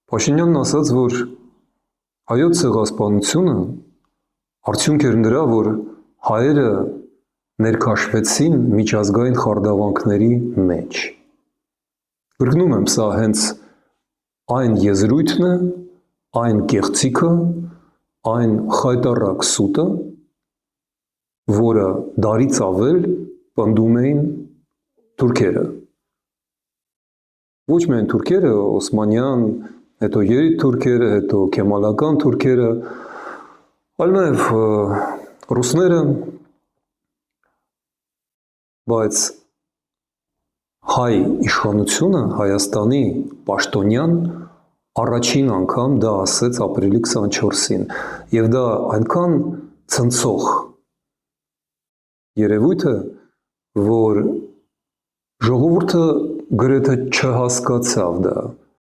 Փաշինյանն ասաց, որ հայոց ցեղասպանությունը արդյունք էր նրա, որ հայերը ներքաշվեցին միջազգային խարդավանքների մեջ։ Գրկնում եմ, սա հենց այն եզրույթն է, այն կեղծիքը, այն խայտառակ սուտը, որը դարից ավել պնդում էին թուրքերը։ Ոչ միայն թուրքերը, օսմանյան, հետո երիտ թուրքերը, հետո քեմալական թուրքերը, այլ նաև ռուսները, բայց հայ իշխանությունը, Հայաստանի պաշտոնյան առաջին անգամ դա ասեց ապրիլի 24-ին, և դա այնքան ցնցող երևույթ է, որ ժողովուրդը գրեթե չհասկացավ դա։